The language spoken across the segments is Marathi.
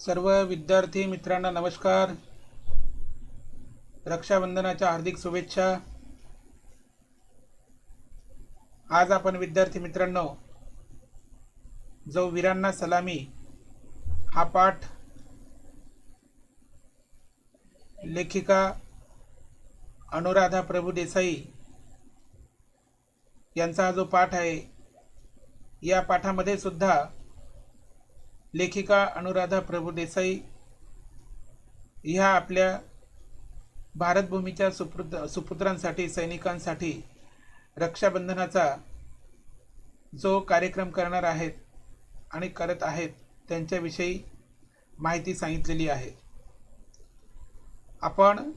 सर्व विद्यार्थी मित्रांना नमस्कार. रक्षाबंधनाच्या हार्दिक शुभेच्छा. आज आपण विद्यार्थी मित्रांनो जो वीरांना सलामी हा पाठ लेखिका अनुराधा प्रभुदेसाई यांचा जो पाठ आहे, या पाठामध्ये सुद्धा लेखिका अनुराधा प्रभुदेसाई ह्या आपल्या भारतभूमीच्या सुपुत्रांसाठी, सैनिकांसाठी रक्षाबंधनाचा जो कार्यक्रम करणार आहेत आणि करत आहेत त्यांच्याविषयी माहिती सांगितलेली आहे. आपण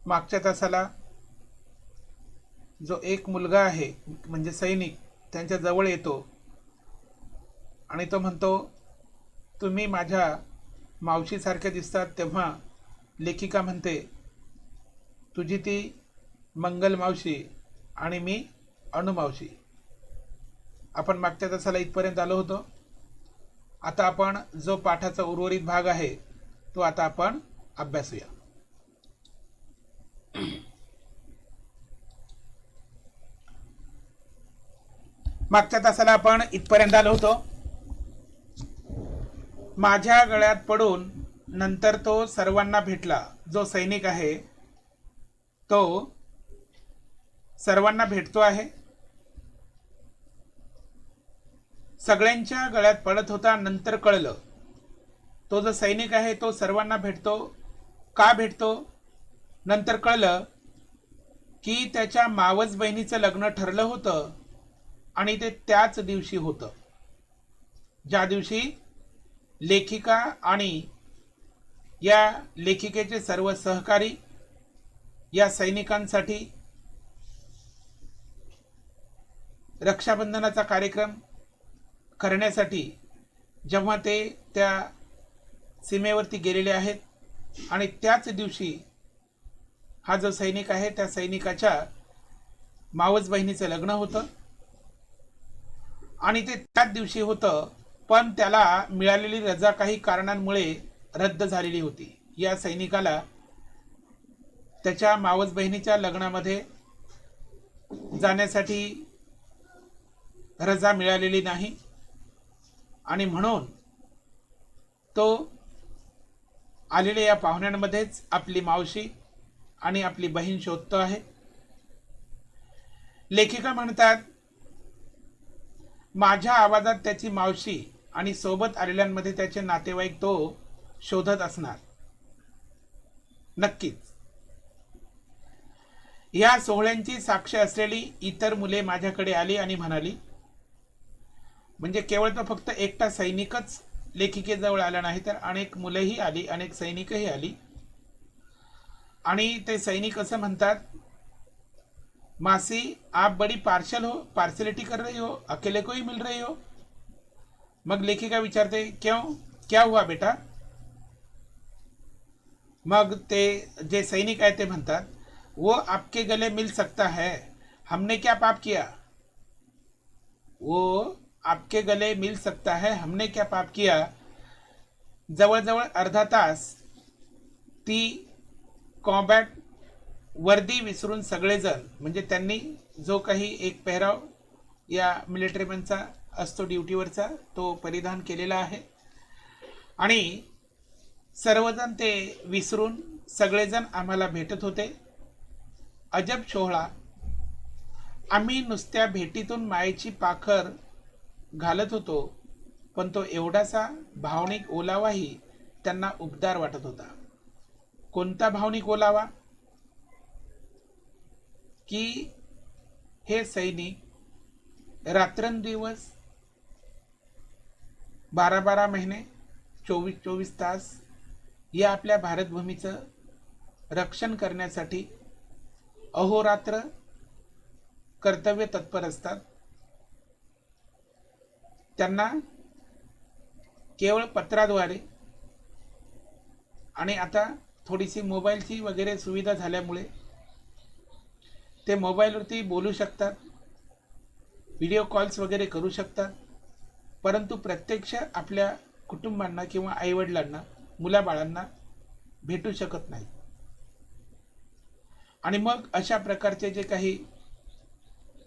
मागच्या तासाला जो एक मुलगा आहे म्हणजे सैनिक त्यांच्या जवळ येतो आणि तो म्हणतो, तुम्ही माझ्या मावशीसारखे दिसतात. तेव्हा लेखिका म्हणते, तुझी ती मंगल मावशी आणि मी अणुमावशी. आपण मागच्या तासाला इथपर्यंत आलो होतो. आता आपण जो पाठाचा उर्वरित भाग आहे तो आता आपण अभ्यासूया. मागच्या तासाला आपण इथपर्यंत आलो होतो. माझ्या गळ्यात पडून नंतर तो सर्वांना भेटला. जो सैनिक आहे तो सर्वांना भेटतो आहे. सगळ्यांच्या गळ्यात पडत होता. नंतर कळलं तो जो सैनिक आहे तो सर्वांना भेटतो. का भेटतो? नंतर कळलं की त्याच्या मावस बहिणीचं लग्न ठरलं होतं आणि ते त्याच दिवशी होतं ज्या दिवशी लेखिका आणि या लेखिकेचे सर्व सहकारी या सैनिकांसाठी रक्षाबंधनाचा कार्यक्रम करण्यासाठी जेव्हा ते त्या सीमेवरती गेलेले आहेत आणि त्याच दिवशी हा जो सैनिक आहे त्या सैनिकाच्या मावस बहिणीचं लग्न होतं आणि ते त्याच दिवशी होतं, पण त्याला मिळालेली रजा काही कारणांमुळे रद्द झालेली होती. या सैनिकाला त्याच्या मावस बहिणीच्या लग्नामध्ये जाण्यासाठी रजा मिळालेली नाही आणि म्हणून तो आलेल्या या पाहुण्यांमध्येच आपली मावशी आणि आपली बहीण शोधतो आहे. लेखिका म्हणतात, माझ्या आवाजात त्याची मावशी आणि सोबत आलेल्यांमध्ये त्याचे नातेवाईक तो शोधत असणार. नक्कीच या सोहळ्यांची साक्ष असलेली इतर मुले माझ्याकडे आली आणि म्हणाली, म्हणजे केवळ तो फक्त एकटा सैनिकच लेखिकेजवळ आला नाही, तर अनेक मुलेही आली, अनेक सैनिकही आली. आणि ते सैनिक असं म्हणतात, मासी आप बड़ी पार्शल हो, पार्शलिटी कर रही हो, अकेले को ही मिल रही हो. मग लेखिका विचारते, क्यों, क्या हुआ बेटा? मग ते जे सैनिक आहे ते म्हणतात, वो आपके गले मिल सकता है, हमने क्या पाप किया? वो आपके गले मिल सकता है, हमने क्या पाप किया? जवळजवळ अर्धा तास ती कॉम्बॅट वर्दी विसरून सगळेजण, म्हणजे त्यांनी जो काही एक पेहराव या मिलिटरीमॅनचा असतो ड्युटीवरचा तो परिधान केलेला आहे आणि सर्वजण ते विसरून सगळेजण आम्हाला भेटत होते. अजब सोहळा. आम्ही नुसत्या भेटीतून मायेची पाखर घालत होतो, पण तो एवढासा भावनिक ओलावाही त्यांना उबदार वाटत होता. कोणता भावनिक ओलावा? की हे सैनिक रात्रंदिवस 12-12 महिने 24-24 तास या आपल्या भारतभूमीचं रक्षण करण्यासाठी अहोरात्र कर्तव्य तत्पर असतात. त्यांना केवळ पत्राद्वारे आणि आता थोडीशी मोबाईलची वगैरे सुविधा झाल्यामुळे ते मोबाईलवरती बोलू शकतात, व्हिडिओ कॉल्स वगैरे करू शकतात, परंतु प्रत्यक्ष आपल्या कुटुंबांना किंवा आईवडिलांना, मुलाबाळांना भेटू शकत नाही. आणि मग अशा प्रकारचे जे काही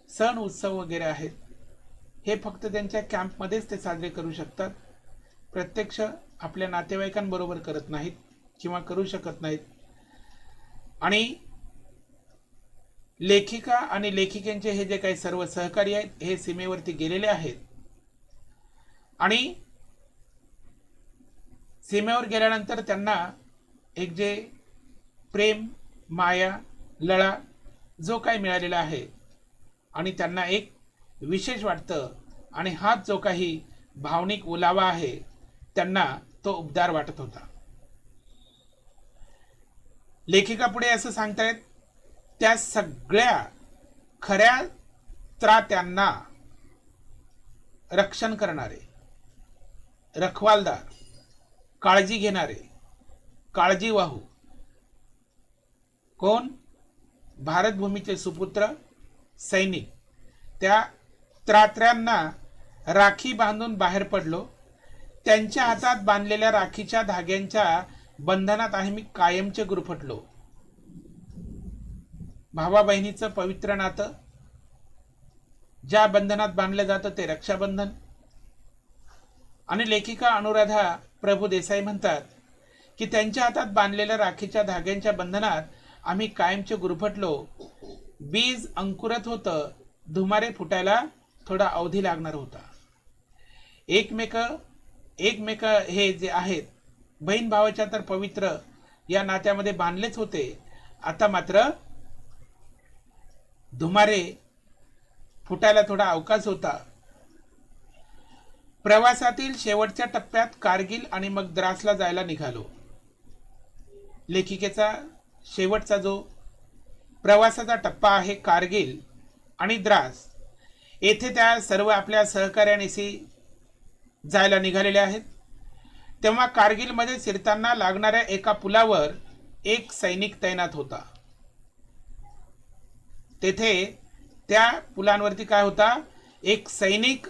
सण उत्सव वगैरे आहेत, हे फक्त त्यांच्या कॅम्पमध्येच ते साजरे करू शकतात. प्रत्यक्ष आपल्या नातेवाईकांबरोबर करत नाहीत किंवा करू शकत नाहीत. आणि लेखिका आणि लेखिकेंचे हे जे काही सर्व सहकारी आहेत, हे सीमेवरती गेलेले आहेत. आणि सीमेवर गेल्यानंतर त्यांना एक जे प्रेम, माया, लळा जो काही मिळालेला आहे, आणि त्यांना एक विशेष वाटतं, आणि हाच जो काही भावनिक ओलावा आहे त्यांना तो उबदार वाटत होता. लेखिका पुढे असं सांगतायत, त्या सगळ्या खऱ्या त्रात्यांना रक्षण करणारे, रखवालदार, काळजी घेणारे, काळजीवाहू कोण? भारतभूमीचे सुपुत्र सैनिक. त्या त्रात्र्यांना राखी बांधून बाहेर पडलो. त्यांच्या हातात बांधलेल्या राखीच्या धाग्यांच्या बंधनात आहे मी कायमचे गुरफटलो. भावा बहिणीचं पवित्र नातं ज्या बंधनात बांधलं जातं ते रक्षाबंधन. आणि लेखिका अनुराधा प्रभू देसाई म्हणतात की त्यांच्या हातात बांधलेल्या राखीच्या धाग्यांच्या बंधनात आम्ही कायमचे गुरफटलो. बीज अंकुरत होतं, धुमारे फुटायला थोडा अवधी लागणार होता. एकमेक हे जे आहेत बहीण भावाच्या तर पवित्र या नात्यामध्ये बांधलेच होते. आता मात्र धुमारे फुटायला थोडा अवकाश होता. प्रवासातील शेवटच्या टप्प्यात कारगिल आणि मग द्रासला जायला निघालो. लेखिकेचा शेवटचा जो प्रवासाचा टप्पा आहे कारगिल आणि द्रास, येथे त्या सर्व आपल्या सहकार्यानिशी जायला निघालेल्या आहेत. तेव्हा कारगिलमध्ये शिरताना लागणाऱ्या एका पुलावर एक सैनिक तैनात होता. तेथे त्या पुलांवरती काय होता? एक सैनिक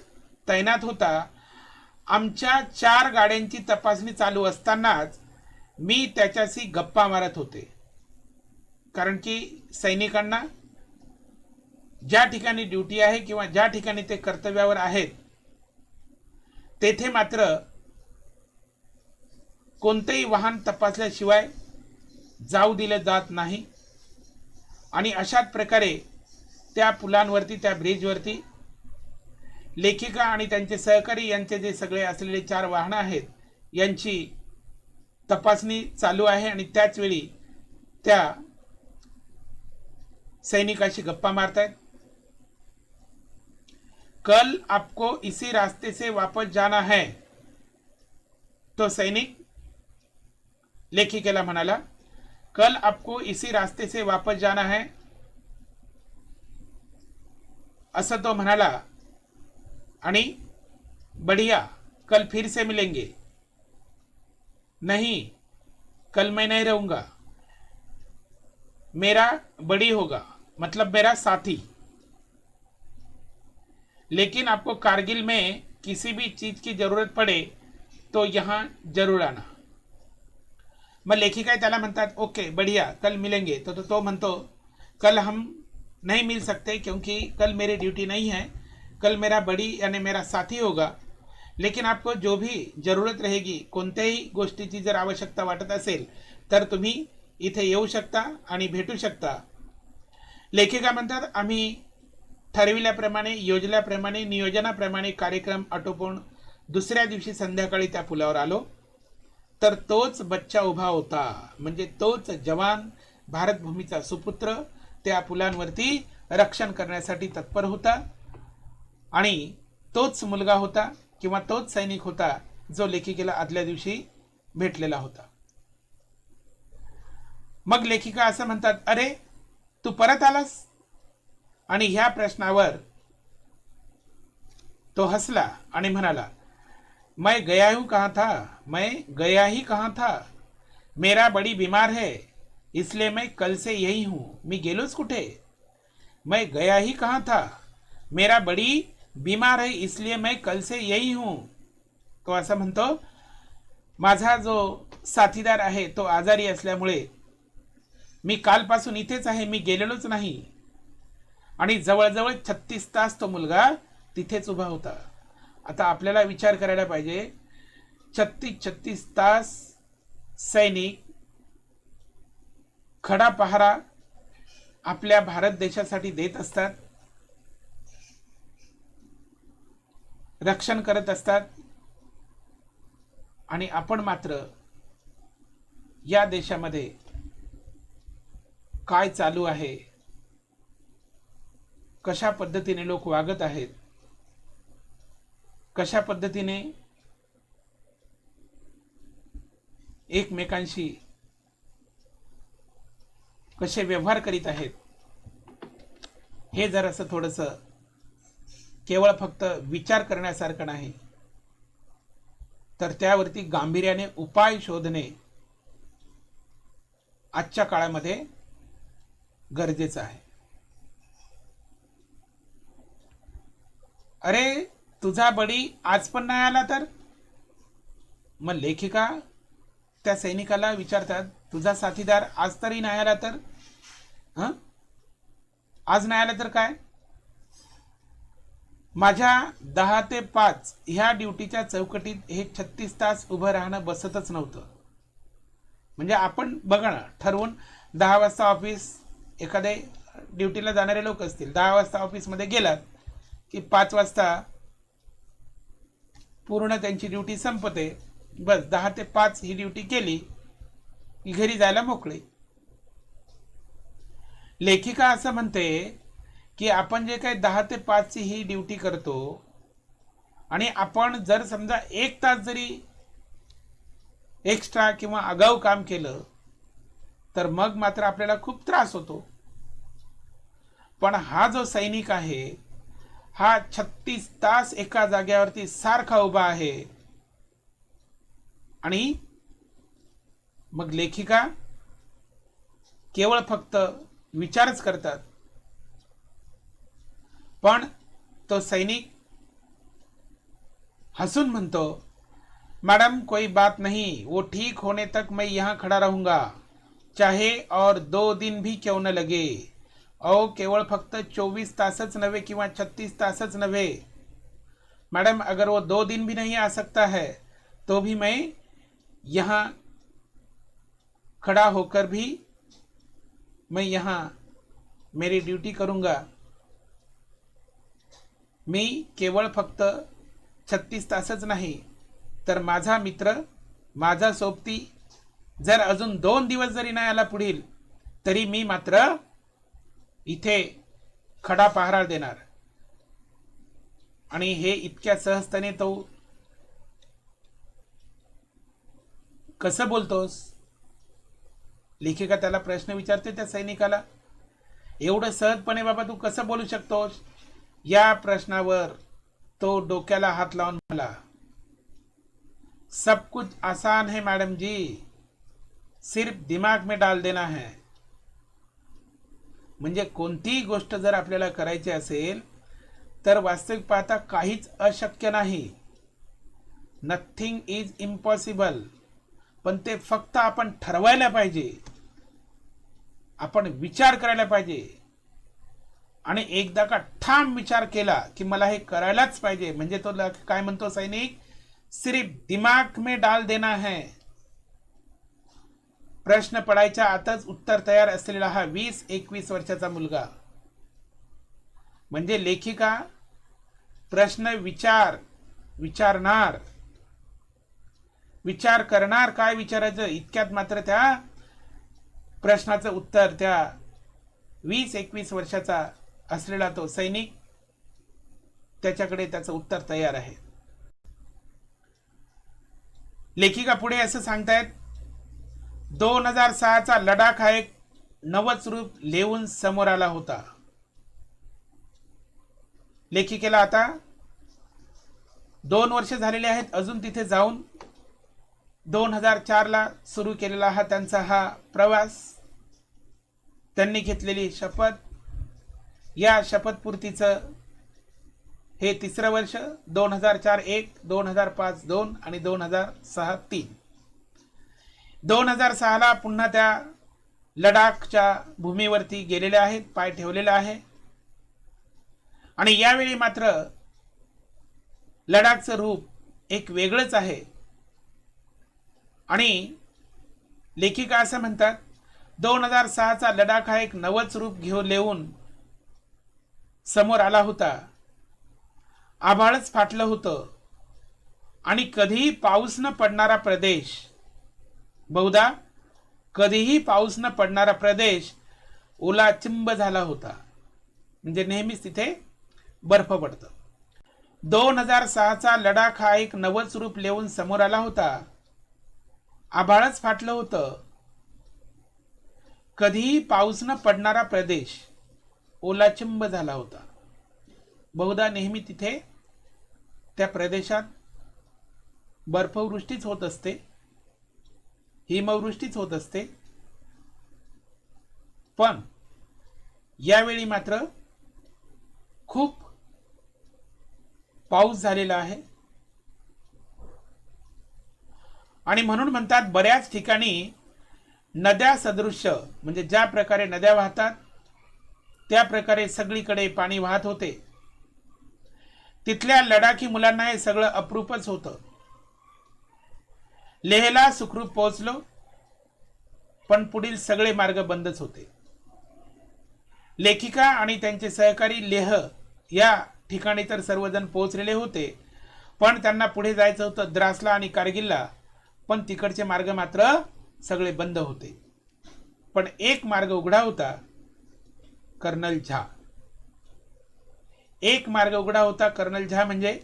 तैनात होता. आमच्या 4 गाड्यांची तपासणी चालू असतानाच मी त्याच्याशी गप्पा मारत होते. कारण की सैनिकांना ज्या ठिकाणी ड्युटी आहे किंवा ज्या ठिकाणी ते कर्तव्यावर आहेत तेथे मात्र कोणतेही वाहन तपासल्याशिवाय जाऊ दिले जात नाही. आणि अशाच प्रकारे त्या पुलांवरती, त्या ब्रिजवरती लेखिका आणि त्यांचे सहकारी यांचे जे सगळे असलेले 4 वाहनं आहेत यांची तपासणी चालू आहे. आणि त्याच वेळी त्या सैनिकाशी गप्पा मारतायत. कल आपको इसी रास्ते से वापस जाना है. तो सैनिक लेखिकेला म्हणाला, कल आपको इसी रास्ते से वापस जाना है, असं तो म्हणाला. आणि बढ़िया, कल फिर से मिलेंगे. नहीं, कल मैं नहीं रहूंगा. मेरा बड़ी होगा, मतलब मेरा साथी. लेकिन आपको कारगिल में किसी भी चीज की जरूरत पड़े तो यहाँ जरूर आना. मग लेखिका त्याला म्हणतात, ओके बढ़िया, कल मिलेंगे. तो म्हणतो, कल हम नहीं मिल सकते क्योंकि कल मेरी ड्यूटी नहीं है. कल मेरा बड़ी यानी मेरा साथी होगा. लेकिन आपको जो भी जरूरत रहेगी, कोणत्याही गोष्टीची जर आवश्यकता वाटत असेल तर तुम्ही इथे येऊ शकता आणि भेटू शकता. लेखिका म्हणतात, आम्ही ठरविल्याप्रमाणे, योजल्याप्रमाणे, नियोजनाप्रमाणे कार्यक्रम आटोपून दुसऱ्या दिवशी संध्याकाळी त्या पुलावर आलो. तर तोच बच्चा उभा होता. म्हणजे तोच जवान, भारतभूमीचा सुपुत्र त्या पुलांवरती रक्षण करण्यासाठी तत्पर होता. आणि तोच मुलगा होता किंवा तोच सैनिक होता जो लेखिकेला आदल्या दिवशी भेटलेला होता. मग लेखिका असं म्हणतात, अरे तू परत आलास? आणि ह्या प्रश्नावर तो हसला आणि म्हणाला, मैं गया हूं कहाँ था, मैं गया ही कहाँ था. मेरा बड़ी बीमार है इसलिए मैं कल से यही हूं. मी गेलोच कुठे? मैं गया ही कहाँ था, मेरा बड़ी बीमार है इसलिए मैं कल से यही हूं. तो असं म्हणतो, माझा जो साथीदार आहे तो आजारी असल्यामुळे मी कालपासून इथेच आहे, मी गेलेलोच नाही. आणि जवळजवळ 36 तास तो मुलगा तिथेच उभा होता. आता आपल्याला विचार करायला पाहिजे, 36 तास सैनिक खडा पहारा आपल्या भारत देशासाठी देत असतात, रक्षण करत असतात. आणि आपण मात्र या देशामध्ये काय चालू आहे, कशा पद्धतीने लोक वागत आहेत, कशा पद्धतीने एकमेकांशी कसे व्यवहार करीत आहेत, हे जरासं थोडंसं केवळ फक्त विचार करण्यासारखं नाही, तर त्यावरती गांभीर्याने उपाय शोधणे आजच्या काळामध्ये गरजेचं आहे. अरे तुझा बडी आज पण नाही आला तर? मग लेखिका त्या सैनिकाला विचारतात, तुझा साथीदार आज तरी नाही आला तर? हं, आज नाही आला तर काय? माझ्या 10 ते 5 ह्या ड्युटीच्या चौकटीत हे 36 तास उभं राहणं बसतच नव्हतं. म्हणजे आपण बघा ना, ठरवून 10 वाजता ऑफिस, एखादे ड्युटीला जाणारे लोक असतील, 10 वाजता ऑफिसमध्ये गेलात की 5 वाजता पूर्ण त्यांची ड्युटी संपते. बस 10 ते 5 ही ड्युटी केली की घरी जायला मोकळे. लेखिका असं म्हणते की आपण जे काही 10 ते 5 ची ही ड्युटी करतो आणि आपण जर समजा 1 तास जरी एक्स्ट्रा किंवा आगाऊ काम केलं तर मग मात्र आपल्याला खूप त्रास होतो. पण हा जो सैनिक आहे हा 36 तास एका जागेवरती सारखा उभा आहे. आणि मग लेखिका केवळ फक्त विचारच करतात, पण तो सैनिक हंसून म्हणतो, मैडम कोई बात नहीं, वो ठीक होने तक मैं यहाँ खड़ा रहूँगा, चाहे और 2 दिन भी क्यों न लगे. अहो केवळ फक्त 24 तासच नव्हे किंवा 36 तासच नव्हे मैडम, अगर वो 2 दिन भी नहीं आ सकता है तो भी मैं यहाँ खड़ा होकर भी मैं यहाँ मेरी ड्यूटी करूँगा. मी केवळ फक्त 36 तासच नाही तर माझा मित्र, माझा सोबती जर अजून 2 दिवस जरी नाही आला पुढील, तरी मी मात्र इथे खडा पहारा देणार. आणि हे इतक्या सहजतेने तो कसं बोलतोस? लेखिका त्याला प्रश्न विचारते त्या सैनिकाला, एवढं सहजपणे बाबा तू कसं बोलू शकतोस? या प्रश्नावर तो डोक्याला हात लावून म्हणाला, सब कुछ आसान है मैडम जी, सिर्फ दिमाग में डाल देना है. म्हणजे कोणतीही गोष्ट जर आपल्याला करायची असेल तर वास्तविक पाहता काहीच अशक्य नाही. Nothing is impossible. पण ते फक्त आपण ठरवायला पाहिजे, आपण विचार करायला पाहिजे. आणि एकदा का ठाम विचार केला की मला हे करायलाच पाहिजे, म्हणजे तो काय म्हणतो सैनिक, सिर्फ दिमाग में डाल देना है. प्रश्न पडायच्या आताच उत्तर तयार असलेला हा 20-21 वर्षाचा मुलगा. म्हणजे लेखिका प्रश्न विचारणार, विचार करणार, काय विचारायचं इतक्यात मात्र त्या प्रश्नाचं उत्तर त्या 20-21 वर्षाचा असलेला तो सैनिक, त्याच्याकडे त्याचं उत्तर तयार आहे. लेखिका पुढे असं सांगतायत, 2006चा लडाख हा एक नवच रूप लेऊन समोर आला होता. लेखिकेला आता 2 वर्ष झालेले आहेत अजून तिथे जाऊन. 2004ला सुरू केलेला हा त्यांचा हा प्रवास, त्यांनी घेतलेली शपथ, या शपथपूर्तीचं हे 3रं वर्ष. 2004-1, 2005-2 आणि 2006-3. 2006ला पुन्हा त्या लडाखच्या भूमीवरती गेलेले आहेत, पाय ठेवलेला आहे. आणि यावेळी मात्र लडाखचं रूप एक वेगळंच आहे. आणि लेखिका असं म्हणतात, 2006चा लडाख हा एक नवच रूप येऊन समोर आला होता. आभाळच फाटलं होतं आणि कधीही पाऊस न पडणारा प्रदेश, बहुधा कधीही पाऊस न पडणारा प्रदेश ओलाचिंब झाला होता. म्हणजे नेहमीच तिथे बर्फ पडतं. 2006चा लडाख हा एक नवच रूप येऊन समोर आला होता. आभाळच फाटलं होतं. कधीही पाऊस न पडणारा प्रदेश ओलाचिंब झाला होता. बहुधा नेहमी तिथे त्या प्रदेशात बर्फवृष्टीच होत असते, हिमवृष्टीच होत असते. पण यावेळी मात्र खूप पाऊस झालेला आहे. आणि म्हणून म्हणतात, बऱ्याच ठिकाणी नद्या सदृश्य, म्हणजे ज्या प्रकारे नद्या वाहतात त्या प्रकारे सगळीकडे पाणी वाहत होते. तिथल्या लडाखी मुलांना हे सगळं अप्रूपच होतं. लेहला सुखरूप पोहोचलो, पण पुढील सगळे मार्ग बंदच होते. लेखिका आणि त्यांचे सहकारी लेह या ठिकाणी तर सर्वजण पोहोचलेले होते, पण त्यांना पुढे जायचं होतं द्रासला आणि कारगिलला. पण तिकडचे मार्ग मात्र सगळे बंद होते. पण एक मार्ग उघडा होता, कर्नल झा. एक मार्ग उघडा होता, कर्नल झा. म्हणजे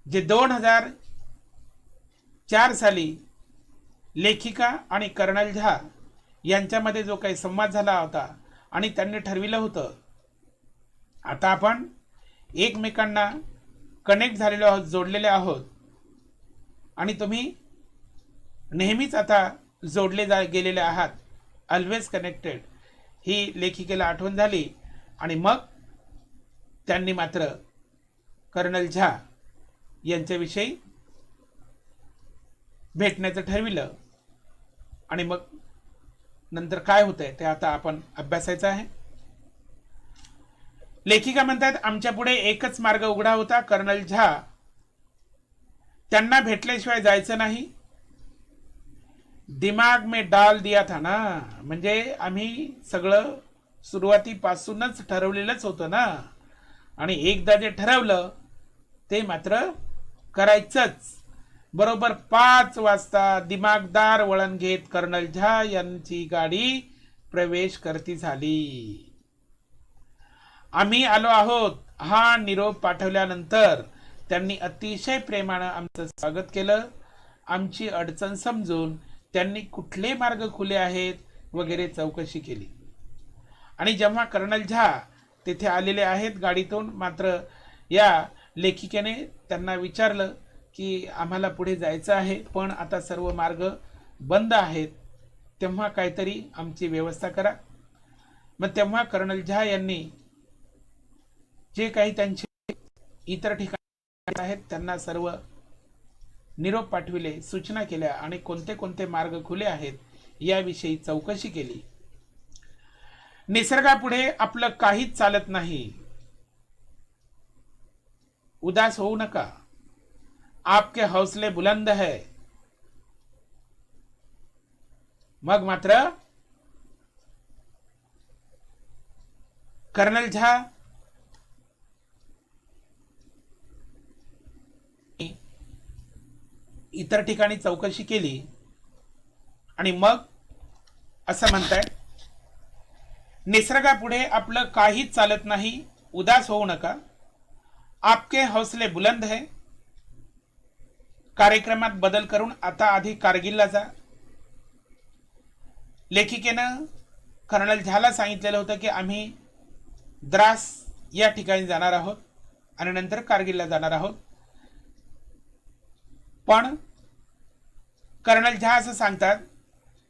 जे 2004 साली लेखिका आणि कर्नल झा यांच्यामध्ये जो काही संवाद झाला होता आणि त्यांनी ठरविलं होतं, आता आपण एकमेकांना कनेक्ट झालेलो आहोत, जोडलेले आहोत. आणि तुम्ही नेहमीच आता जोडले गेलेले आहात, ऑलवेज कनेक्टेड. ही लेखिकेला आठवण झाली. आणि मग त्यांनी मात्र कर्नल झा यांच्याविषयी भेटण्याचं ठरविलं. आणि मग नंतर काय होतंय ते आता आपण अभ्यासायचं आहे. लेखिका म्हणतात, आमच्या पुढे एकच मार्ग उघडा होता, कर्नल झा. त्यांना भेटल्याशिवाय जायचं नाही. दिमाग में डाल दिया था ना. म्हणजे आम्ही सगळं सुरुवातीपासूनच ठरवलेलंच होतं ना. आणि एकदा जे ठरवलं ते मात्र करायचंच. बरोबर 5 वाजता दिमागदार वळण घेत कर्नल झा यांची गाडी प्रवेश करती झाली. आम्ही आलो आहोत हा निरोप पाठवल्यानंतर त्यांनी अतिशय प्रेमानं आमचं स्वागत केलं. आमची अडचण समजून त्यांनी कुठले मार्ग खुले आहेत वगैरे चौकशी केली. आणि जेव्हा कर्नल झा तिथे आलेले आहेत गाडीतून, मात्र या लेखिकेने त्यांना विचारलं की आम्हाला पुढे जायचं आहे, पण आता सर्व मार्ग बंद आहेत, तेव्हा काहीतरी आमची व्यवस्था करा. मग तेव्हा कर्नल झा यांनी जे काही त्यांचे इतर ठिकाणी आहेत त्यांना सर्व निरोप पाठविले, सूचना केल्या आणि कोणते कोणते मार्ग खुले आहेत याविषयी चौकशी केली. निसर्गापुढे आपलं काहीच चालत नाही. उदास होऊ नका. आपके हौसले बुलंद है. मग मात्र कर्नल झा इतर ठिकाणी चौकशी केली आणि मग असं म्हणतायत, निसर्गापुढे आपलं काहीच चालत नाही. उदास होऊ नका. आपके हौसले बुलंद है. कार्यक्रमात बदल करून आता आधी कारगिलला जा. लेखिकेनं कर्नल झाला सांगितलेलं होतं की आम्ही द्रास या ठिकाणी जाणार आहोत आणि नंतर कारगिलला जाणार आहोत. पण कर्नल झा असं सांगतात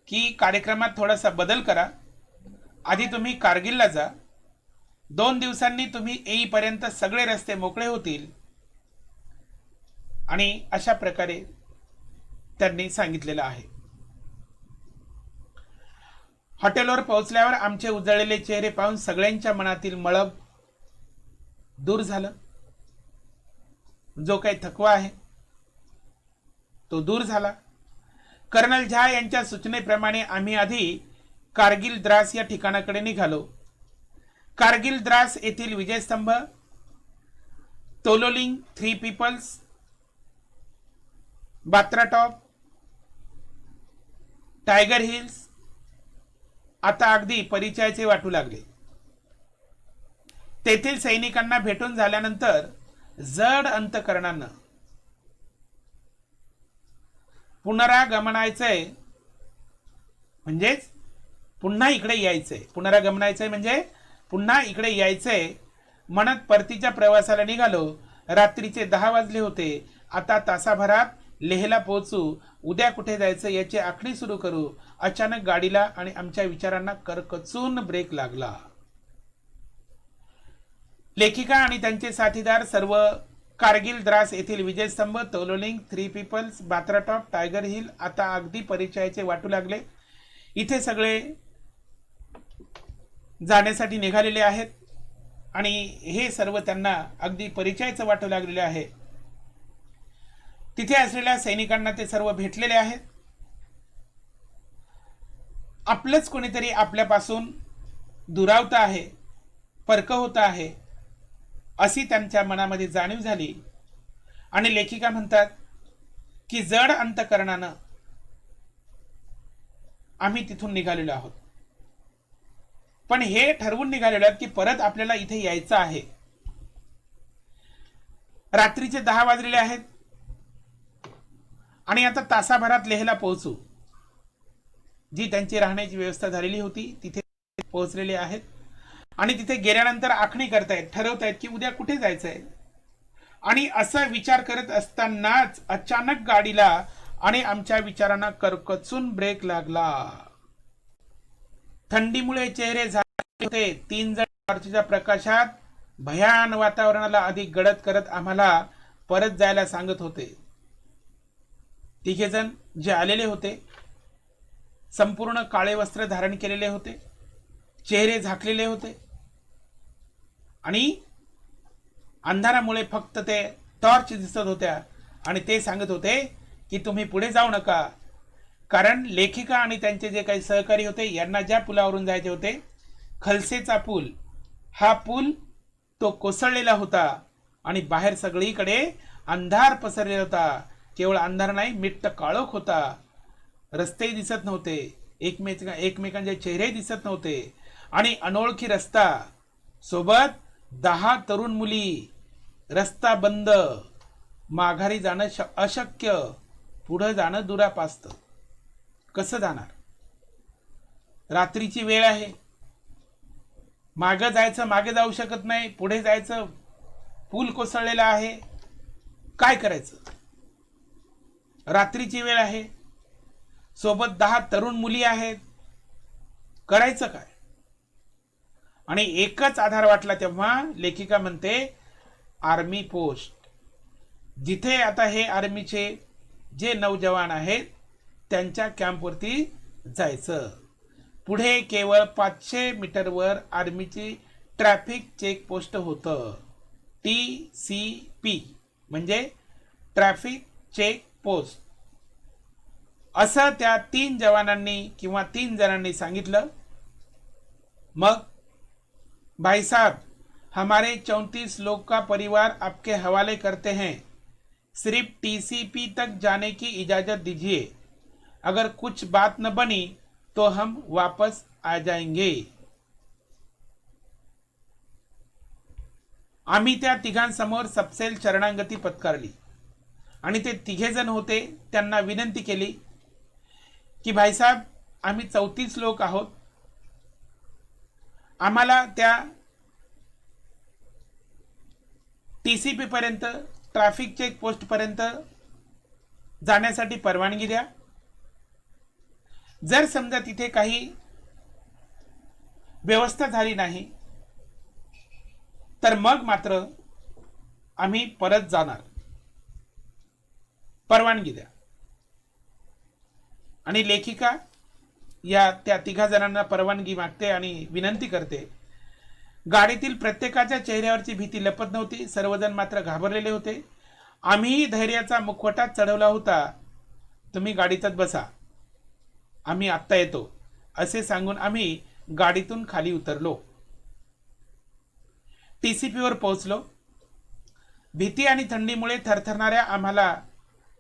की कार्यक्रमात थोडासा बदल करा. आधी तुम्ही कारगिलला जा. 2 दिवसांनी तुम्ही येईपर्यंत सगळे रस्ते मोकळे होतील. आणि अशा प्रकारे त्यांनी सांगितलेलं आहे. हॉटेलवर पोहोचल्यावर आमचे उजळलेले चेहरे पाहून सगळ्यांच्या मनातील मळब दूर झालं. जो काही थकवा आहे तो दूर झाला. कर्नल झा यांच्या सूचनेप्रमाणे आम्ही आधी कारगिल द्रास या ठिकाणाकडे निघालो. कारगिल द्रास येथील Vijaystambh, Tololing, three peoples, Batra top, tiger hills आता अगदी परिचयाचे वाटू लागले. तेथील सैनिकांना भेटून झाल्यानंतर जड अंतकरणानं पुनरागमनायचंय म्हणजेच पुन्हा इकडे यायचंय. पुनरागमनायचंय म्हणजे पुन्हा इकडे यायचंय म्हणत परतीच्या प्रवासाला निघालो. रात्रीचे 10 वाजले होते. आता तासाभरात लेहला पोहोचू. उद्या कुठे जायचं याची आखणी सुरू करू. अचानक गाडीला आणि आमच्या विचारांना करकचून ब्रेक लागला. लेखिका आणि त्यांचे साथीदार सर्व कारगिल द्रास येथील Vijaystambh, Tololing, three peoples, Batra top, tiger hill आता अगदी परिचयाचे वाटू लागले. इथे सगळे जाण्यासाठी निघालेले आहेत आणि हे सर्व त्यांना अगदी परिचयाचं वाटू लागलेले आहे. तिथे असलेल्या सैनिकांना ते सर्व भेटलेले आहेत. आपलंच कोणीतरी आपल्यापासून दुरावत आहे, परक होत आहे अशी त्यांच्या मनामध्ये जाणीव झाली. आणि लेखिका म्हणतात की जड अंतकरणानं आम्ही तिथून निघालेलो आहोत. पण हे ठरवून निघालेलो आहोत की परत आपल्याला इथे यायचं आहे. रात्रीचे 10 वाजलेले आहेत आणि आता तासाभरात लेहला पोहोचू. जी त्यांची राहण्याची व्यवस्था झालेली होती तिथे पोहोचलेले आहेत आणि तिथे गेल्यानंतर आखणी करतायत, ठरवतायत की उद्या कुठे जायचंय. आणि असा विचार करत असतानाच अचानक गाडीला आणि आमच्या विचारांना करकचून ब्रेक लागला. थंडीमुळे चेहरे झाले होते. 3 जण टॉर्चच्या प्रकाशात भयान वातावरणाला अधिक गडद करत आम्हाला परत जायला सांगत होते. 3 जण जे आलेले होते संपूर्ण काळे वस्त्र धारण केलेले होते, चेहरे झाकलेले होते आणि अंधारामुळे फक्त ते टॉर्च दिसत होत्या. आणि ते सांगत होते की तुम्ही पुढे जाऊ नका, कारण लेखिका आणि त्यांचे जे काही सहकारी होते यांना ज्या पुलावरून जायचे होते, खलसेचा पूल, हा पूल तो कोसळलेला होता आणि बाहेर सगळीकडे अंधार पसरलेला होता. केवळ अंधार नाही, मिट्ट काळोख होता. रस्ते दिसत नव्हते, एकमेकांचे चेहरे दिसत नव्हते आणि अनोळखी रस्ता, सोबत 10 तरुण मुली. रस्ता बंद, माघारी जाणं अशक्य, पुढे जाणं दुरापास्त. कसं जाणार? रात्रीची वेळ आहे, मागे जायचं, मागे जाऊ शकत नाही, पुढे जायचं, पूल कोसळलेला आहे, काय करायचं? रात्रीची वेळ आहे, सोबत 10 तरुण मुली आहेत, करायचं काय? आणि एकच आधार वाटला तेव्हा लेखिका म्हणते आर्मी पोस्ट. जिथे आता हे आर्मीचे जे नौजवान आहेत त्यांच्या कॅम्पवरती जायचं. पुढे केवळ 500 मीटरवर आर्मीची ट्रॅफिक चेक पोस्ट होतं. TCP म्हणजे ट्रॅफिक चेक पोस्ट असं त्या 3 जवानांनी किंवा 3 जणांनी सांगितलं. मग भाई साहब, हमारे 34 लोग का परिवार आपके हवाले करते हैं. सिर्फ TCP तक जाने की इजाजत दीजिए. अगर कुछ बात न बनी तो हम वापस आ जाएंगे. आम्ही त्या तिघांसमोर सपसेल शरणागती पत्कारली आणि ते 3 जण होते त्यांना विनंती केली की भाईसाहेब, आम्ही 34 लोक आहोत, आम्हाला त्या TCP पर्यंत, ट्रॅफिक चेक पोस्ट पर्यंत जाण्यासाठी परवानगी द्या. जर समजा तिथे काही व्यवस्था झाली नाही तर मग मात्र आम्ही परत जाणार, परवानगी द्या. आणि लेखिका या त्या तिघा जणांना परवानगी मागते आणि विनंती करते. गाडीतील प्रत्येकाच्या चेहऱ्यावरची भीती लपत नव्हती. सर्वजण मात्र घाबरलेले होते. आम्हीही धैर्याचा मुखवटाच चढवला होता. तुम्ही गाडीतच बसा, आम्ही आत्ता येतो, असे सांगून आम्ही गाडीतून खाली उतरलो. टीसीपीवर पोहोचलो. भीती आणि थंडीमुळे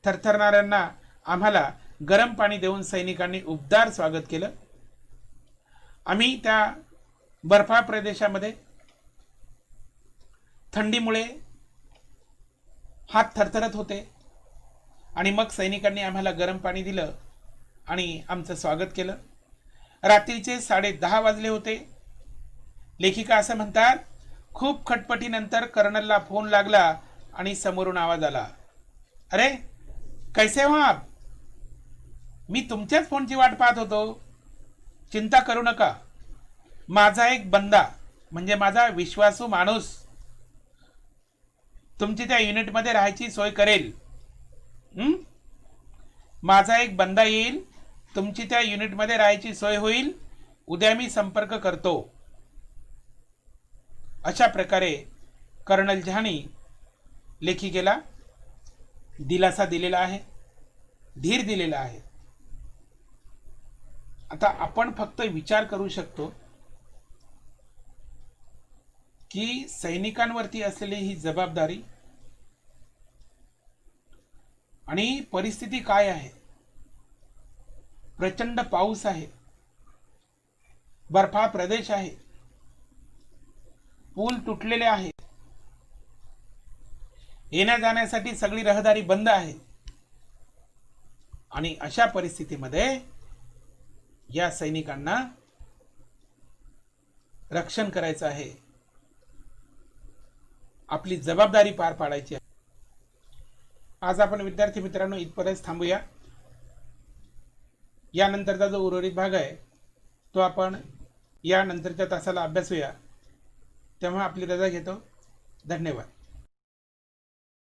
थरथरणाऱ्यांना आम्हाला गरम पाणी देऊन सैनिकांनी उबदार स्वागत केलं. आम्ही त्या बर्फाळ प्रदेशामध्ये थंडीमुळे हात थरथरत होते आणि मग सैनिकांनी आम्हाला गरम पाणी दिलं आणि आमचं स्वागत केलं. रात्रीचे 10:30 वाजले होते. लेखिका असं म्हणतात, खूप खटपटीनंतर कर्नलला फोन लागला आणि समोरून आवाज आला, अरे कैसे हो आप? मी तुमच्याच फोनची वाट पाहत होतो. चिंता करू नका, माझा एक बंदा म्हणजे माझा विश्वासू माणूस तुमची त्या युनिटमध्ये राहायची सोय करेल. माझा एक बंदा येईल, तुमची त्या युनिटमध्ये राहायची सोय होईल. उद्या मी संपर्क करतो. अशा प्रकारे कर्नल जहानी लेखिकेला दिलासा दिलेला आहे, धीर दिलेला आहे. आता आपण फक्त विचार करू शकतो की सैनिकांवरती असलेली ही जबाबदारी आणि परिस्थिती काय आहे. प्रचंड पाऊस आहे, बर्फाळ प्रदेश आहे, पूल तुटलेले आहे, येण्या जाण्यासाठी सगळी रहदारी बंद आहे. आणि अशा परिस्थितीमध्ये या सैनिकांना रक्षण करायचं आहे, आपली जबाबदारी पार पाडायची आहे. आज आपण विद्यार्थी मित्रांनो इथपर्यंत थांबूया. यानंतरचा जो उर्वरित भाग आहे तो आपण यानंतरच्या तासाला अभ्यासूया. तेव्हा आपली रजा घेतो. धन्यवाद.